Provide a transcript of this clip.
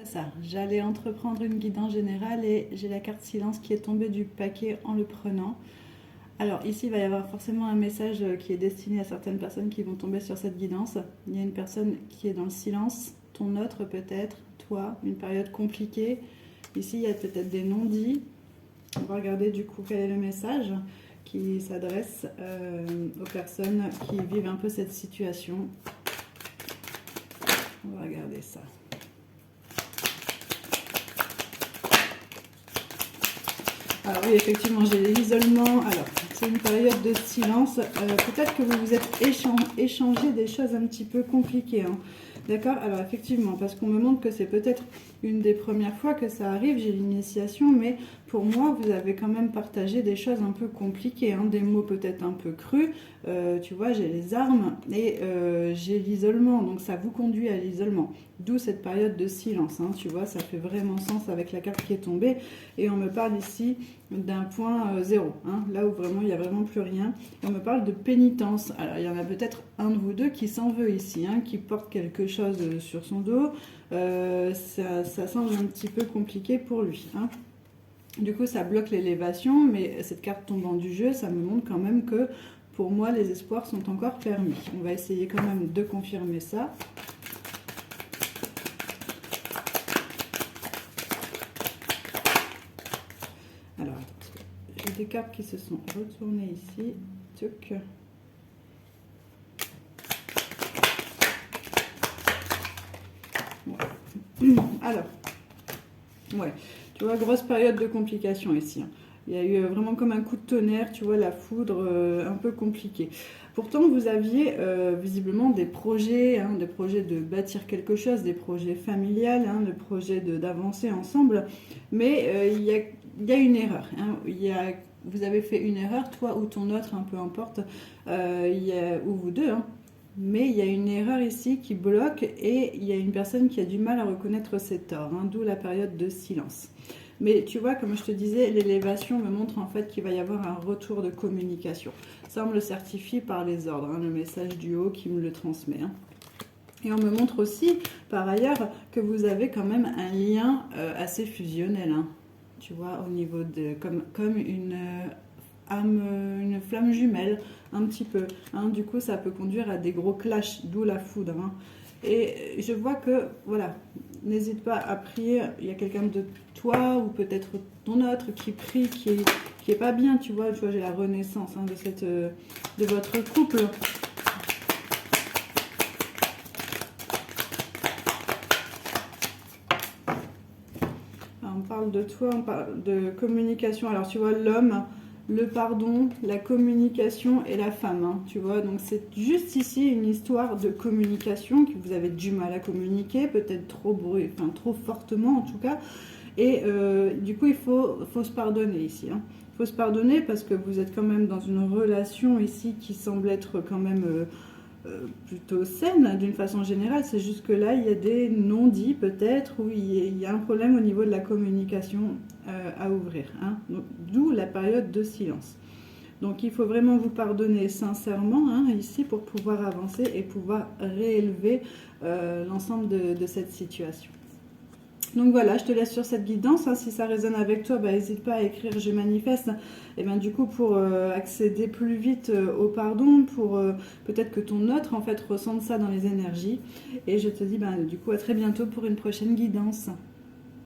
Ça, j'allais entreprendre une guidance générale et j'ai la carte silence qui est tombée du paquet en le prenant. Alors ici, il va y avoir forcément un message qui est destiné à certaines personnes qui vont tomber sur cette guidance. Il y a une personne qui est dans le silence, ton autre peut-être, toi, une période compliquée. Ici, il y a peut-être des non-dits. On va regarder du coup quel est le message qui s'adresse aux personnes qui vivent un peu cette situation. On va regarder ça. Alors oui, effectivement, j'ai l'isolement. Alors, c'est une période de silence. Peut-être que vous vous êtes échangé des choses un petit peu compliquées. Hein. D'accord? Alors effectivement, parce qu'on me montre que c'est peut-être une des premières fois que ça arrive, j'ai l'initiation, mais pour moi, vous avez quand même partagé des choses un peu compliquées, hein, des mots peut-être un peu crus. Tu vois, j'ai les armes et j'ai l'isolement, donc ça vous conduit à l'isolement. D'où cette période de silence, hein, tu vois, ça fait vraiment sens avec la carte qui est tombée. Et on me parle ici d'un point zéro, hein, là où vraiment il n'y a vraiment plus rien. On me parle de pénitence. Alors il y en a peut-être un de vous deux qui s'en veut ici, hein, qui porte quelque chose sur son dos. Ça semble un petit peu compliqué pour lui. Hein. Du coup, ça bloque l'élévation, mais cette carte tombant du jeu, ça me montre quand même que pour moi, les espoirs sont encore permis. On va essayer quand même de confirmer ça. Alors, j'ai des cartes qui se sont retournées ici. Tuc. Ouais. Alors, ouais, tu vois, grosse période de complications ici. Hein. Il y a eu vraiment comme un coup de tonnerre, tu vois, la foudre un peu compliquée. Pourtant, vous aviez visiblement des projets, hein, des projets de bâtir quelque chose, des projets familiales, hein, des projets d'avancer ensemble. Mais il y a une erreur. Hein. Vous avez fait une erreur, toi ou ton autre, hein, peu importe, ou vous deux. Hein. Mais il y a une erreur ici qui bloque et il y a une personne qui a du mal à reconnaître ses torts, hein, d'où la période de silence. Mais tu vois, comme je te disais, l'élévation me montre en fait qu'il va y avoir un retour de communication. Ça, on me le certifie par les ordres, hein, le message du haut qui me le transmet. Hein. Et on me montre aussi, par ailleurs, que vous avez quand même un lien assez fusionnel. Hein. Tu vois, au niveau de... comme une âme, une flamme jumelle, un petit peu. Hein. Du coup, ça peut conduire à des gros clashs, d'où la foudre. Hein. Et je vois que, voilà, n'hésite pas à prier. Il y a quelqu'un de toi ou peut-être ton autre qui prie, qui est pas bien, tu vois. J'ai la renaissance, hein, de votre couple. Alors, on parle de toi, on parle de communication. Alors, tu vois, l'homme, le pardon, la communication et la femme, hein, tu vois. Donc, c'est juste ici une histoire de communication, que vous avez du mal à communiquer, peut-être trop fortement en tout cas. Et du coup, il faut se pardonner ici. Hein. Il faut se pardonner parce que vous êtes quand même dans une relation ici qui semble être quand même plutôt saine d'une façon générale. C'est juste que là, il y a des non-dits peut-être, où il y a un problème au niveau de la communication à ouvrir. Hein. D'où la période de silence. Donc il faut vraiment vous pardonner sincèrement hein, ici pour pouvoir avancer et pouvoir réélever l'ensemble de cette situation. Donc voilà, je te laisse sur cette guidance. Hein. Si ça résonne avec toi, n'hésite pas à écrire « Je manifeste ». Et bien du coup, pour accéder plus vite au pardon, pour peut-être que ton autre en fait ressente ça dans les énergies. Et je te dis du coup à très bientôt pour une prochaine guidance.